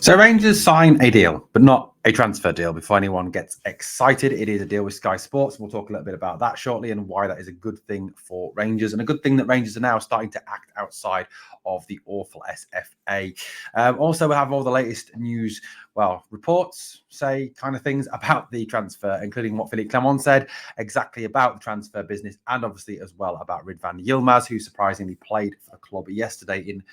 So Rangers sign a deal, but not a transfer deal. Before anyone gets excited, it is a deal with Sky Sports. We'll talk a little bit about that shortly and why that is a good thing for Rangers and a good thing that Rangers are now starting to act outside of the awful SFA. Also, we have all the latest news, reports, say kind of things about the transfer, including what Philippe Clement said exactly about the transfer business and obviously as well about Ridvan Yilmaz, who surprisingly played for the club yesterday in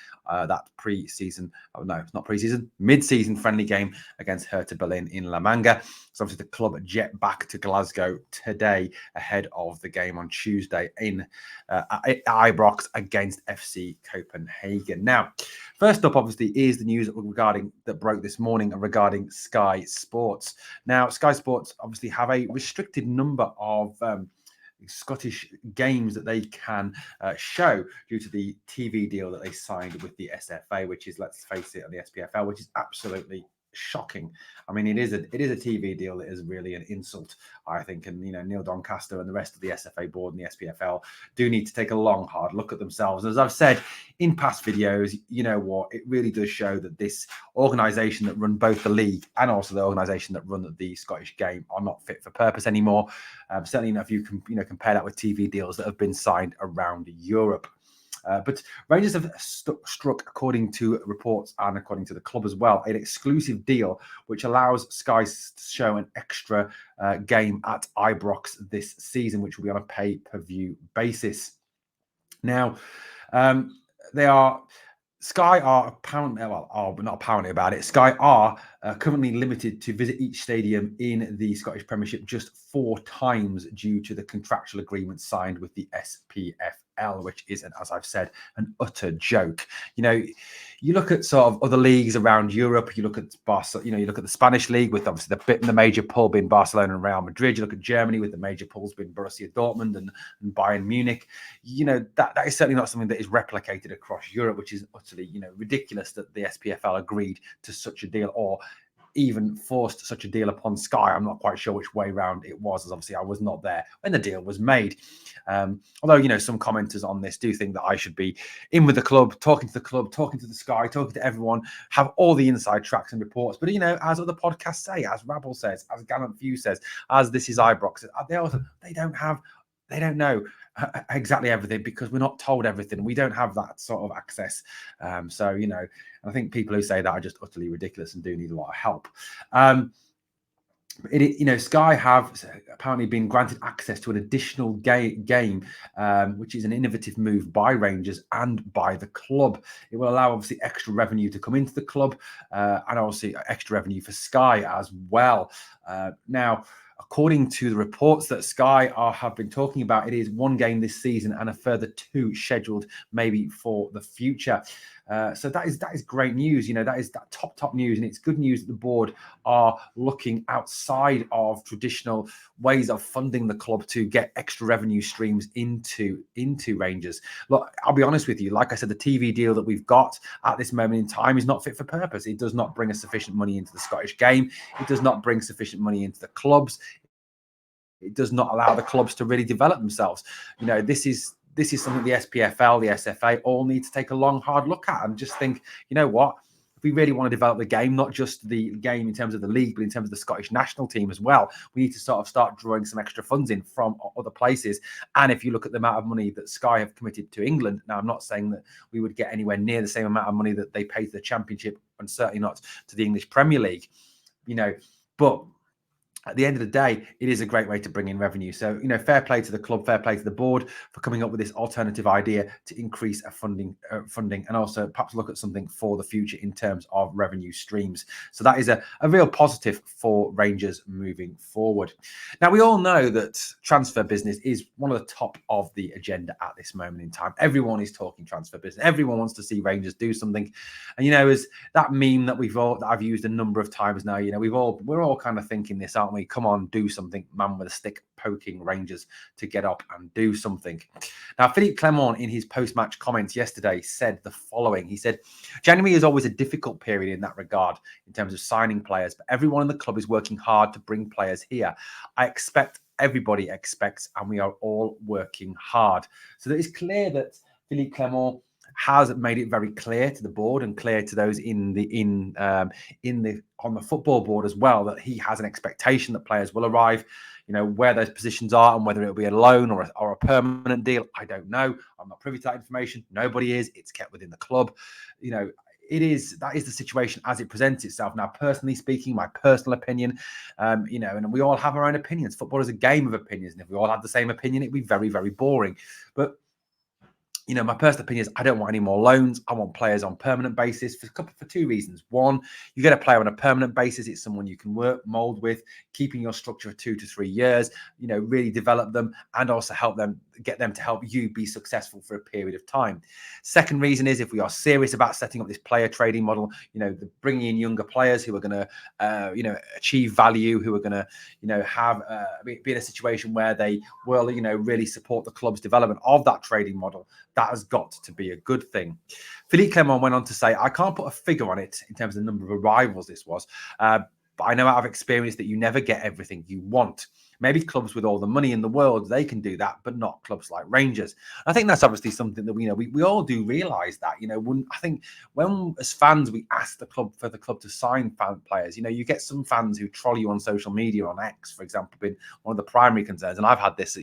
that pre-season, it's not pre-season, mid-season friendly game against Hertha Berlin in La Manga. So obviously the club jet back to Glasgow today ahead of the game on Tuesday in Ibrox against FC Copenhagen. Now, first up, obviously, is the news that broke this morning regarding Sky Sports. Now, Sky Sports obviously have a restricted number of Scottish games that they can show due to the TV deal that they signed with the SFA, which is, let's face it, the SPFL, which is absolutely shocking. I mean, it is a TV deal that is really an insult, I think. And Neil Doncaster and the rest of the SFA board and the SPFL do need to take a long, hard look at themselves. As I've said in past videos, you know what? It really does show that this organisation that run both the league and also the organisation that run the Scottish game are not fit for purpose anymore. Certainly, if you can compare that with TV deals that have been signed around Europe. But Rangers have struck, according to reports and according to the club as well, an exclusive deal which allows Sky to show an extra game at Ibrox this season, which will be on a pay-per-view basis. Now, Sky are apparently, not apparently about it. Sky are currently limited to visit each stadium in the Scottish Premiership just 4 times due to the contractual agreement signed with the SPFL, which is, as I've said, an utter joke. You look at sort of other leagues around Europe. You look at you look at the Spanish league with obviously the major pull being Barcelona and Real Madrid. You look at Germany with the major pulls being Borussia Dortmund and Bayern Munich. That is certainly not something that is replicated across Europe, which is utterly ridiculous that the SPFL agreed to such a deal or even forced such a deal upon Sky. I'm not quite sure which way round it was, as obviously I was not there when the deal was made. Although, some commenters on this do think that I should be in with the club, talking to the Sky, talking to everyone, have all the inside tracks and reports. But, as other podcasts say, as Rabble says, as Gallant View says, as This Is Ibrox, they don't know exactly everything because we're not told everything. We don't have that sort of access. I think people who say that are just utterly ridiculous and do need a lot of help. Sky have apparently been granted access to an additional game, which is an innovative move by Rangers and by the club. It will allow obviously extra revenue to come into the club and obviously extra revenue for Sky as well. Now, according to the reports that Sky have been talking about, it is 1 game this season and a further 2 scheduled maybe for the future. So that is great news. That is that top news, and it's good news that the board are looking outside of traditional ways of funding the club to get extra revenue streams into Rangers. Look, I'll be honest with you. Like I said, the TV deal that we've got at this moment in time is not fit for purpose. It does not bring us sufficient money into the Scottish game. It does not bring sufficient money into the clubs. It does not allow the clubs to really develop themselves. This is something the SPFL, the SFA all need to take a long, hard look at and just think, what? If we really want to develop the game, not just the game in terms of the league, but in terms of the Scottish national team as well, we need to sort of start drawing some extra funds in from other places. And if you look at the amount of money that Sky have committed to England, now I'm not saying that we would get anywhere near the same amount of money that they pay to the Championship and certainly not to the English Premier League, but at the end of the day, it is a great way to bring in revenue. So, fair play to the club, fair play to the board for coming up with this alternative idea to increase funding and also perhaps look at something for the future in terms of revenue streams. So that is a real positive for Rangers moving forward. Now, we all know that transfer business is one of the top of the agenda at this moment in time. Everyone is talking transfer business. Everyone wants to see Rangers do something. And, as that meme that I've used a number of times now, we're all kind of thinking this, aren't we? Come on, do something, man with a stick poking Rangers to get up and do something. Now, Philippe Clement, in his post-match comments yesterday, said the following. He said, January is always a difficult period in that regard in terms of signing players, but everyone in the club is working hard to bring players here. I expect everybody expects, and we are all working hard. So it is clear that Philippe Clement has made it very clear to the board and clear to those on the football board as well that he has an expectation that players will arrive. Where those positions are and whether it'll be a loan or a permanent deal, I don't know. I'm not privy to that information. Nobody is. It's kept within the club. That is the situation as it presents itself. Now, personally speaking, my personal opinion, and we all have our own opinions. Football is a game of opinions, and if we all had the same opinion, it'd be very, very boring. But my personal opinion is I don't want any more loans. I want players on permanent basis for two reasons. One, you get a player on a permanent basis. It's someone you can mold with, keeping your structure for 2 to 3 years, really develop them and also get them to help you be successful for a period of time. Second reason is if we are serious about setting up this player trading model, bringing in younger players who are going to, achieve value, who are going to, be in a situation where they will, really support the club's development of that trading model. That has got to be a good thing. Philippe Clement went on to say, I can't put a figure on it in terms of the number of arrivals this was, but I know out of experience that you never get everything you want. Maybe clubs with all the money in the world, they can do that, but not clubs like Rangers. I think that's obviously something that we all do realise that. I think when as fans we ask the club to sign fan players, you get some fans who troll you on social media, on X, for example, been one of the primary concerns. And I've had this,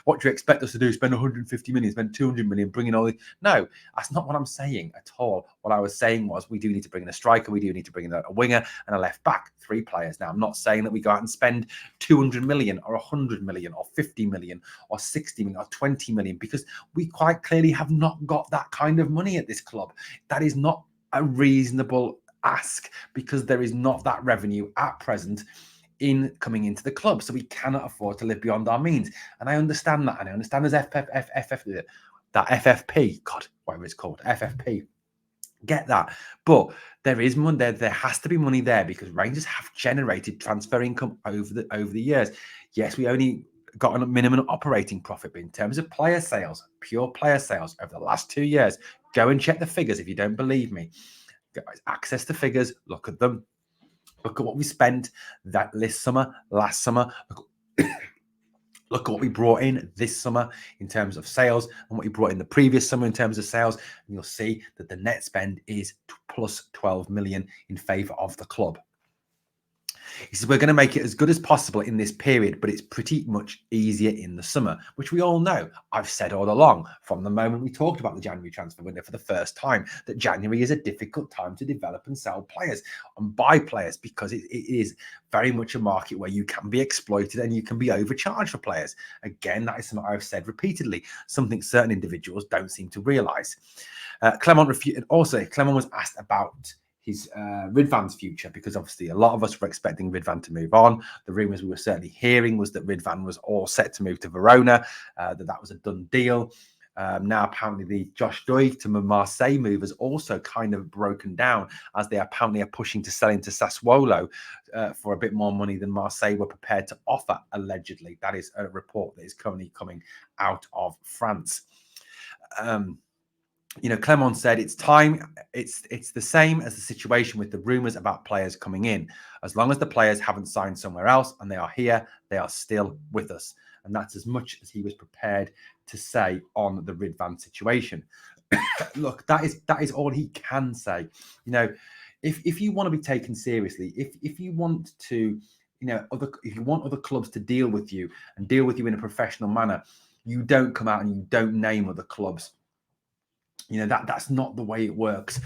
what do you expect us to do? Spend 150 million, spend 200 million, bring in all the... No, that's not what I'm saying at all. What I was saying was we do need to bring in a striker, we do need to bring in a winger and a left back, 3 players. Now, I'm not saying that we go out and spend 200 million or 100 million or 50 million or 60 million or 20 million, because we quite clearly have not got that kind of money at this club. That is not a reasonable ask because there is not that revenue at present coming into the club. So we cannot afford to live beyond our means. And I understand that. And I understand there's FFP, God, whatever it's called, FFP. Get that. But there is money there. There has to be money there because Rangers have generated transfer income over the years. Yes, we only got a minimum operating profit, but in terms of player sales, pure player sales over the last 2 years, go and check the figures if you don't believe me. Access the figures, look at them. Look at what we spent this summer, last summer. Look at what we brought in this summer in terms of sales and what we brought in the previous summer in terms of sales. And you'll see that the net spend is plus 12 million in favour of the club. He says, we're going to make it as good as possible in this period, but it's pretty much easier in the summer, which we all know. I've said all along from the moment we talked about the January transfer window for the first time that January is a difficult time to develop and sell players and buy players because it is very much a market where you can be exploited and you can be overcharged for players. Again, that is something I've said repeatedly, something certain individuals don't seem to realise. Clement refuted. Also, Clement was asked about his Ridvan's future, because obviously a lot of us were expecting Ridvan to move on. The rumours we were certainly hearing was that Ridvan was all set to move to Verona, that was a done deal. Now apparently the Josh Doig to Marseille move has also kind of broken down, as they apparently are pushing to sell into Sassuolo for a bit more money than Marseille were prepared to offer, allegedly. That is a report that is currently coming out of France. Clement said it's time. It's the same as the situation with the rumours about players coming in. As long as the players haven't signed somewhere else and they are here, they are still with us. And that's as much as he was prepared to say on the Ridvan situation. Look, that is all he can say. If you want to be taken seriously, if you want to, if you want other clubs to deal with you and deal with you in a professional manner, you don't come out and you don't name other clubs. That's not the way it works,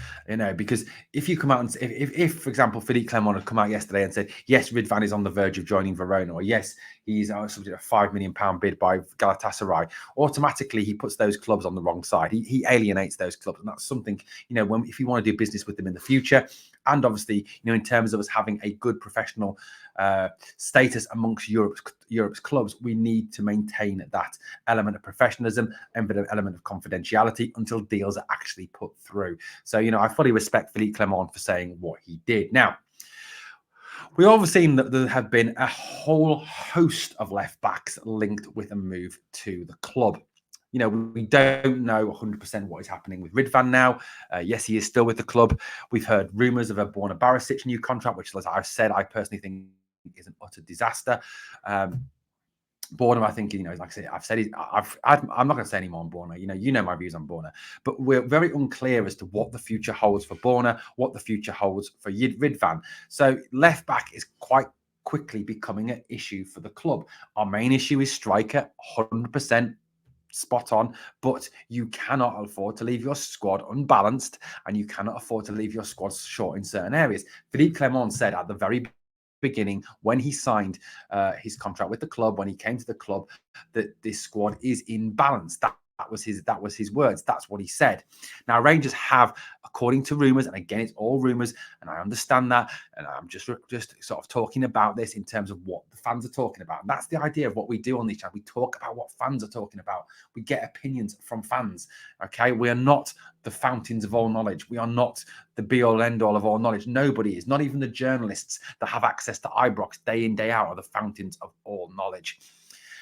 because if you come out and if for example, Philippe Clement had come out yesterday and said, yes, Ridvan is on the verge of joining Verona, or yes, he's subject to a £5 million bid by Galatasaray, automatically he puts those clubs on the wrong side. He alienates those clubs. And that's something, if you want to do business with them in the future, and obviously, in terms of us having a good professional status amongst Europe's clubs, we need to maintain that element of professionalism and an element of confidentiality until deals are actually put through. So, I fully respect Philippe Clement for saying what he did. Now, we've all seen that there have been a whole host of left backs linked with a move to the club. We don't know 100% what is happening with Ridvan now. Yes, he is still with the club. We've heard rumours of a Borna Barisic new contract, which, as I've said, I personally think is an utter disaster. Borna, I think, like I said, I've said it. I'm not going to say any more on Borna. You know my views on Borna, but we're very unclear as to what the future holds for Borna, what the future holds for Ridvan. So left back is quite quickly becoming an issue for the club. Our main issue is striker, 100%. Spot on, but you cannot afford to leave your squad unbalanced, and you cannot afford to leave your squad short in certain areas. Philippe Clement said at the very beginning, when he signed his contract with the club, when he came to the club, that this squad is in balance. That was his words. That's what he said. Now, Rangers have, according to rumours, and again, it's all rumours, and I understand that, and I'm just sort of talking about this in terms of what the fans are talking about. And that's the idea of what we do on this channel. We talk about what fans are talking about. We get opinions from fans. Okay, we are not the fountains of all knowledge. We are not the be-all, end-all of all knowledge. Nobody is. Not even the journalists that have access to Ibrox day in, day out are the fountains of all knowledge.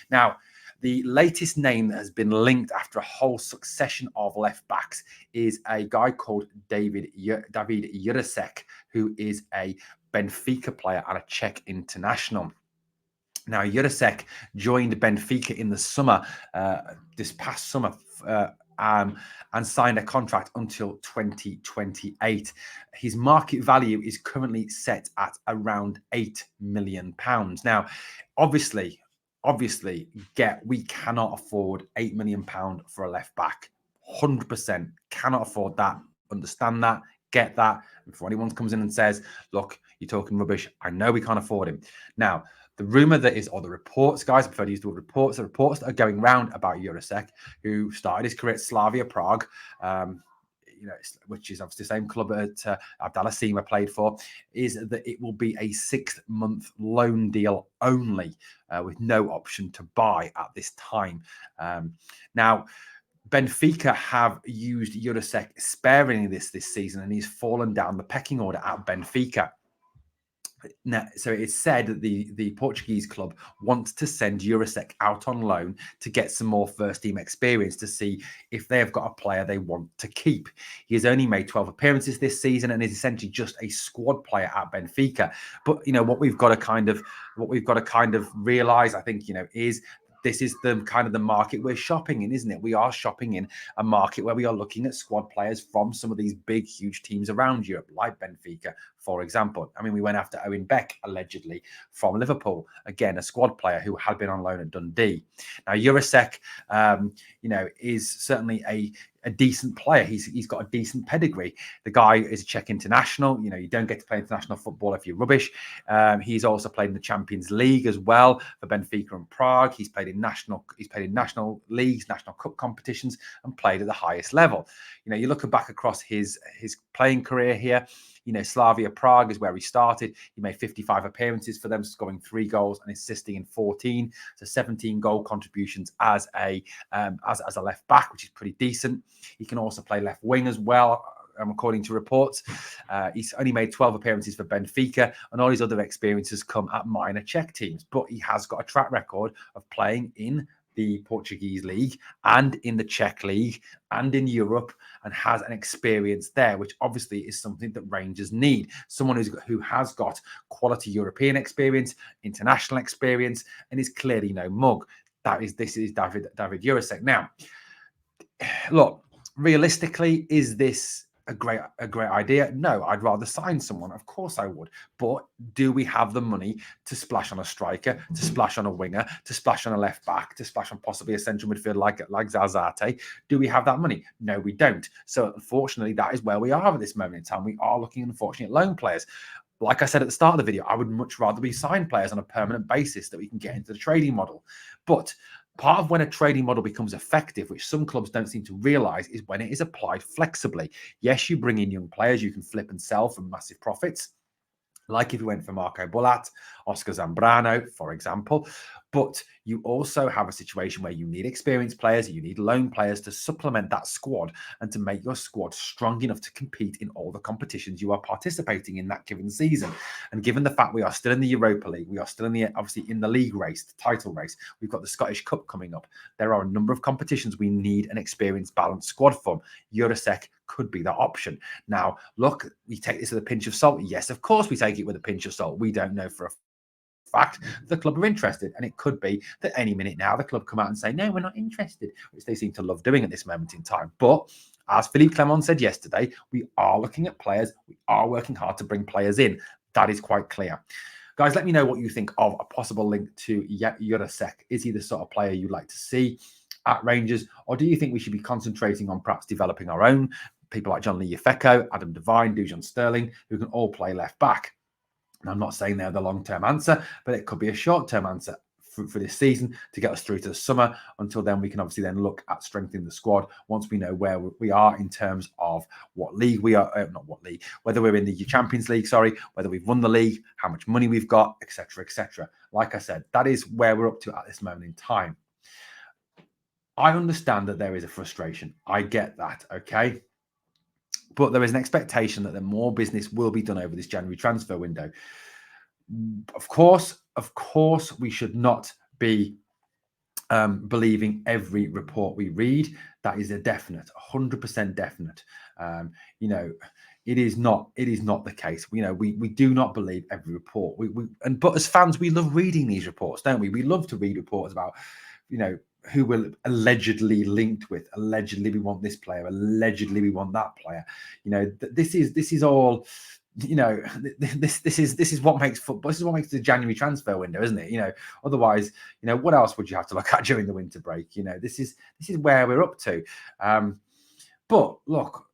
Now, the latest name that has been linked after a whole succession of left backs is a guy called David Jurasek, who is a Benfica player and a Czech international. Now, Jurasek joined Benfica in the summer, this past summer, and signed a contract until 2028. His market value is currently set at around £8 million. Now, obviously, we cannot afford £8 million for a left back. 100% cannot afford that. Understand that. Get that. Before anyone comes in and says, look, you're talking rubbish, I know we can't afford him. Now, the rumor that is, or the reports, guys, I prefer to use the word reports, the reports that are going around about Jurasek, who started his career at Slavia Prague, which is obviously the same club that Abdallah Sima played for, is that it will be a 6-month loan deal only, with no option to buy at this time. Now, Benfica have used Jurasek sparingly this season, and he's fallen down the pecking order at Benfica. Now, so it's said that the Portuguese club wants to send Jurasek out on loan to get some more first team experience, to see if they have got a player they want to keep. He has only made 12 appearances this season and is essentially just a squad player at Benfica. But what we've got to kind of realize, I think, is this is the kind of the market we're shopping in, isn't it? We are shopping in a market where we are looking at squad players from some of these big, huge teams around Europe, like Benfica, for example. I mean, we went after Owen Beck, allegedly, from Liverpool. Again, a squad player who had been on loan at Dundee. Now, Jurasek, is certainly a decent player. He's got a decent pedigree. The guy is a Czech international. You don't get to play international football if you're rubbish. He's also played in the Champions League as well for Benfica and Prague. He's played in national leagues, national cup competitions, and played at the highest level. You look back across his playing career here. Slavia Prague is where he started. He made 55 appearances for them, scoring 3 goals and assisting in 14. So 17 goal contributions as a left back, which is pretty decent. He can also play left wing as well, according to reports. He's only made 12 appearances for Benfica, and all his other experiences come at minor Czech teams. But he has got a track record of playing in the Portuguese league and in the Czech league and in Europe, and has an experience there, which obviously is something that Rangers need. Someone who has got quality European experience, international experience, and is clearly no mug. This is David Jurasek. Now, look, realistically, is this a great idea? No, I'd rather sign someone. Of course I would. But do we have the money to splash on a striker, to splash on a winger, to splash on a left back, to splash on possibly a central midfield like Zalzate? Do we have that money? No, we don't. So unfortunately, that is where we are at this moment in time. We are looking, unfortunately, at loan players. Like I said at the start of the video, I would much rather be sign players on a permanent basis that we can get into the trading model. But part of when a trading model becomes effective, which some clubs don't seem to realize, is when it is applied flexibly. Yes, you bring in young players you can flip and sell for massive profits, like if you went for Marco Bullat, Oscar Zambrano, for example. But you also have a situation where you need experienced players, you need loan players to supplement that squad and to make your squad strong enough to compete in all the competitions you are participating in that given season. And given the fact we are still in the Europa League, we are still obviously in the league race, the title race, we've got the Scottish Cup coming up. There are a number of competitions we need an experienced, balanced squad from. Jurasek could be that option. Now, look, we take this with a pinch of salt. Yes, of course we take it with a pinch of salt. We don't know for a fact the club are interested. And it could be that any minute now the club come out and say, no, we're not interested, which they seem to love doing at this moment in time. But as Philippe Clement said yesterday, we are looking at players. We are working hard to bring players in. That is quite clear. Guys, let me know what you think of a possible link to Jurasek. Is he the sort of player you'd like to see at Rangers? Or do you think we should be concentrating on perhaps developing our own? People like John Lee Yefeko, Adam Devine, Dujon Sterling, who can all play left back. And I'm not saying they're the long-term answer, but it could be a short-term answer for this season to get us through to the summer. Until then, we can obviously then look at strengthening the squad once we know where we are in terms of what league we are, not what league, whether we're in the Champions League, whether we've won the league, how much money we've got, etc., etc. Like I said, that is where we're up to at this moment in time. I understand that there is a frustration. I get that, okay? But there is an expectation that more business will be done over this January transfer window. Of course, we should not be believing every report we read. That is a definite, 100% definite. It is not the case. We do not believe every report. But as fans, we love reading these reports, don't we? We love to read reports about, who we're allegedly linked with. Allegedly, we want this player. Allegedly, we want that player. This is all. This is what makes football. This is what makes the January transfer window, isn't it? Otherwise, what else would you have to look at during the winter break? This is where we're up to. But look,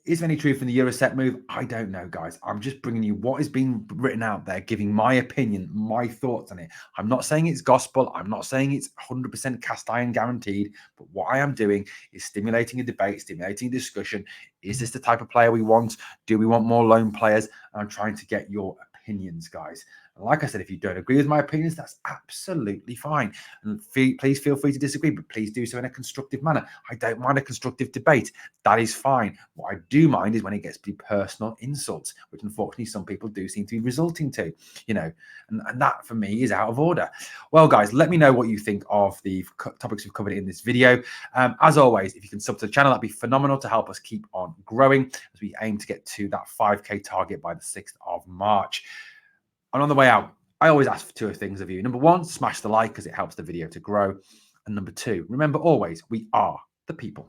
is there any truth in the Eurosec move? I don't know, guys. I'm just bringing you what is being written out there, giving my opinion, my thoughts on it. I'm not saying it's gospel. I'm not saying it's 100% cast iron guaranteed. But what I am doing is stimulating a debate, stimulating a discussion. Is this the type of player we want? Do we want more loan players? And I'm trying to get your opinions, guys. And like I said, if you don't agree with my opinions, that's absolutely fine. And please feel free to disagree, but please do so in a constructive manner. I don't mind a constructive debate. That is fine. What I do mind is when it gets to be personal insults, which unfortunately some people do seem to be resulting to, and that for me is out of order. Well, guys, let me know what you think of the topics we've covered in this video. As always, if you can sub to the channel, that'd be phenomenal to help us keep on growing as we aim to get to that 5K target by the 6th of March. And on the way out, I always ask for two things of you. Number one, smash the like because it helps the video to grow. And number two, remember always, we are the people.